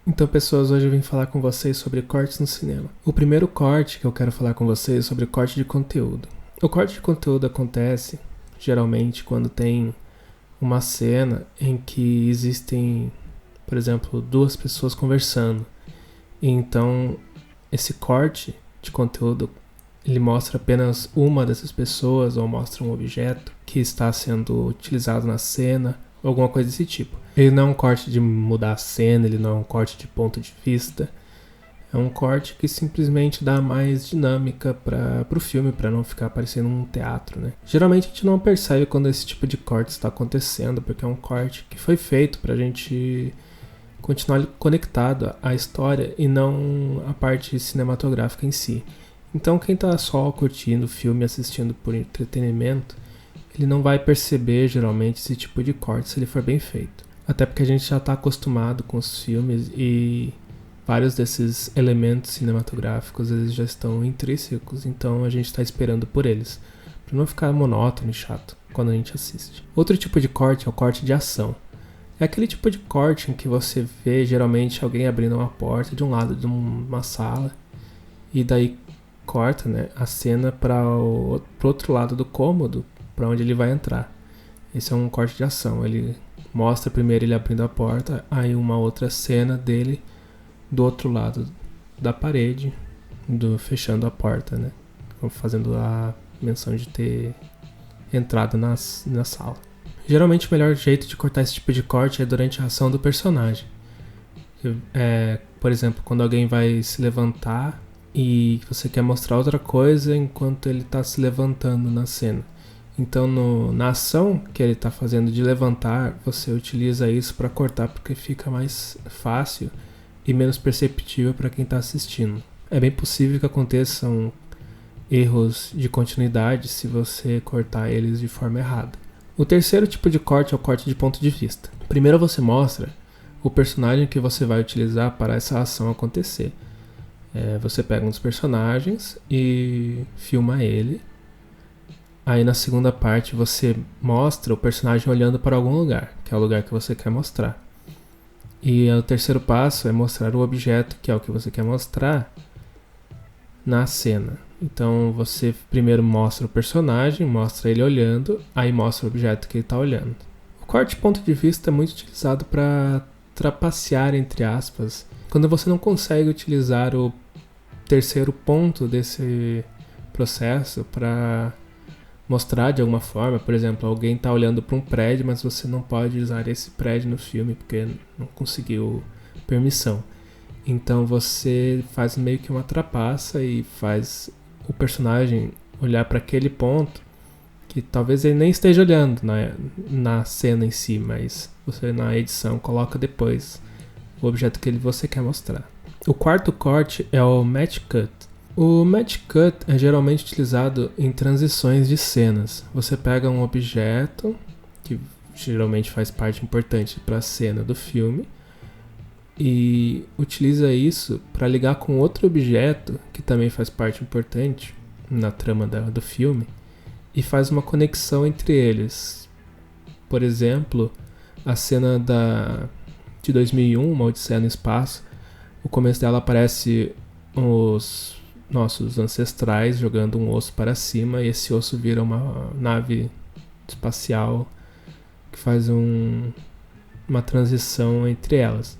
Então, pessoas, hoje eu vim falar com vocês sobre cortes no cinema. O primeiro corte que eu quero falar com vocês é sobre corte de conteúdo. O corte de conteúdo acontece, geralmente, quando tem uma cena em que existem, por exemplo, duas pessoas conversando. E então, esse corte de conteúdo, ele mostra apenas uma dessas pessoas ou mostra um objeto que está sendo utilizado na cena, alguma coisa desse tipo. Ele não é um corte de mudar a cena, ele não é um corte de ponto de vista. É um corte que simplesmente dá mais dinâmica para o filme, para não ficar parecendo um teatro, né? Geralmente a gente não percebe quando esse tipo de corte está acontecendo, porque é um corte que foi feito para a gente continuar conectado à história e não à parte cinematográfica em si. Então quem está só curtindo o filme, assistindo por entretenimento, ele não vai perceber geralmente esse tipo de corte se ele for bem feito. Até porque a gente já está acostumado com os filmes e vários desses elementos cinematográficos eles já estão intrínsecos, então a gente está esperando por eles, para não ficar monótono e chato quando a gente assiste. Outro tipo de corte é o corte de ação. É aquele tipo de corte em que você vê geralmente alguém abrindo uma porta de um lado de uma sala e daí corta, né, a cena para o outro lado do cômodo, para onde ele vai entrar. Esse é um corte de ação. Ele mostra primeiro ele abrindo a porta, aí uma outra cena dele do outro lado da parede, fechando a porta, né? Fazendo a menção de ter entrado na sala. Geralmente o melhor jeito de cortar esse tipo de corte é durante a ação do personagem. Por exemplo, quando alguém vai se levantar e você quer mostrar outra coisa enquanto ele está se levantando na cena. Então, na ação que ele está fazendo de levantar, você utiliza isso para cortar porque fica mais fácil e menos perceptível para quem está assistindo. É bem possível que aconteçam erros de continuidade se você cortar eles de forma errada. O terceiro tipo de corte é o corte de ponto de vista. Primeiro você mostra o personagem que você vai utilizar para essa ação acontecer. Você pega um dos personagens e filma ele. Aí na segunda parte você mostra o personagem olhando para algum lugar, que é o lugar que você quer mostrar. E o terceiro passo é mostrar o objeto, que é o que você quer mostrar, na cena. Então você primeiro mostra o personagem, mostra ele olhando, aí mostra o objeto que ele está olhando. O corte de ponto de vista é muito utilizado para trapacear, entre aspas, quando você não consegue utilizar o terceiro ponto desse processo para mostrar de alguma forma. Por exemplo, alguém está olhando para um prédio, mas você não pode usar esse prédio no filme porque não conseguiu permissão. Então você faz meio que uma trapaça e faz o personagem olhar para aquele ponto que talvez ele nem esteja olhando na cena em si, mas você na edição coloca depois o objeto que você quer mostrar. O quarto corte é o match cut. O match cut é geralmente utilizado em transições de cenas. Você pega um objeto, que geralmente faz parte importante para a cena do filme, e utiliza isso para ligar com outro objeto, que também faz parte importante na trama do filme, e faz uma conexão entre eles. Por exemplo, a cena de 2001, Uma Odisseia no Espaço, o começo dela aparece os nossos ancestrais jogando um osso para cima e esse osso vira uma nave espacial que faz uma transição entre elas.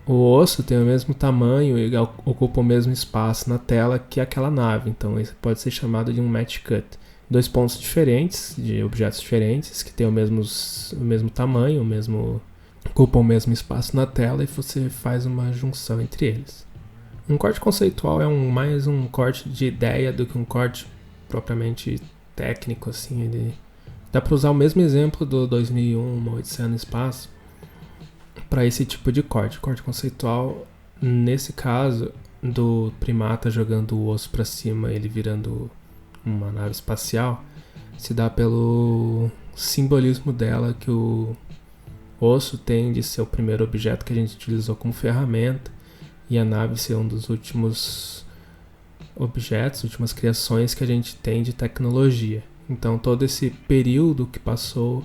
O osso tem o mesmo tamanho e ocupa o mesmo espaço na tela que aquela nave, então isso pode ser chamado de um match cut. Dois pontos diferentes, de objetos diferentes, que têm o mesmo tamanho, ocupam o mesmo espaço na tela e você faz uma junção entre eles. Um corte conceitual é mais um corte de ideia do que um corte propriamente técnico, assim. Dá para usar o mesmo exemplo do 2001, Uma Odisseia no Espaço, para esse tipo de corte. Corte conceitual, nesse caso, do primata jogando o osso para cima, ele virando uma nave espacial, se dá pelo simbolismo dela, que o osso tem de ser o primeiro objeto que a gente utilizou como ferramenta, e a nave ser um dos últimos objetos, últimas criações que a gente tem de tecnologia. Então todo esse período que passou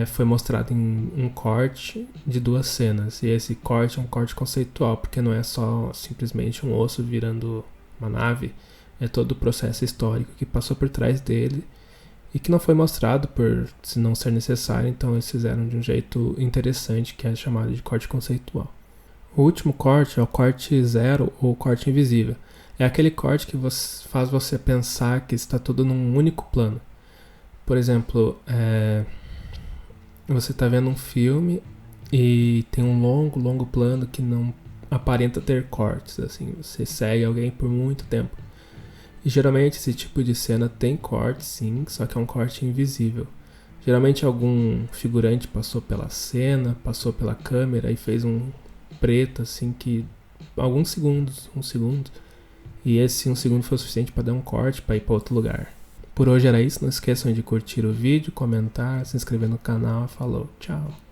foi mostrado em um corte de 2 cenas. E esse corte é um corte conceitual, porque não é só simplesmente um osso virando uma nave, é todo o processo histórico que passou por trás dele e que não foi mostrado por se não ser necessário, então eles fizeram de um jeito interessante, que é chamado de corte conceitual. O último corte é o corte zero ou corte invisível. É aquele corte que faz você pensar que está tudo num único plano. Por exemplo, você está vendo um filme e tem um longo plano que não aparenta ter cortes, assim, você segue alguém por muito tempo. E geralmente esse tipo de cena tem corte, sim, só que é um corte invisível. Geralmente algum figurante passou pela cena, passou pela câmera e fez um preto, assim, que alguns segundos, um segundo, e esse um segundo foi o suficiente para dar um corte para ir para outro lugar. Por hoje era isso, não esqueçam de curtir o vídeo, comentar, se inscrever no canal. Falou, tchau!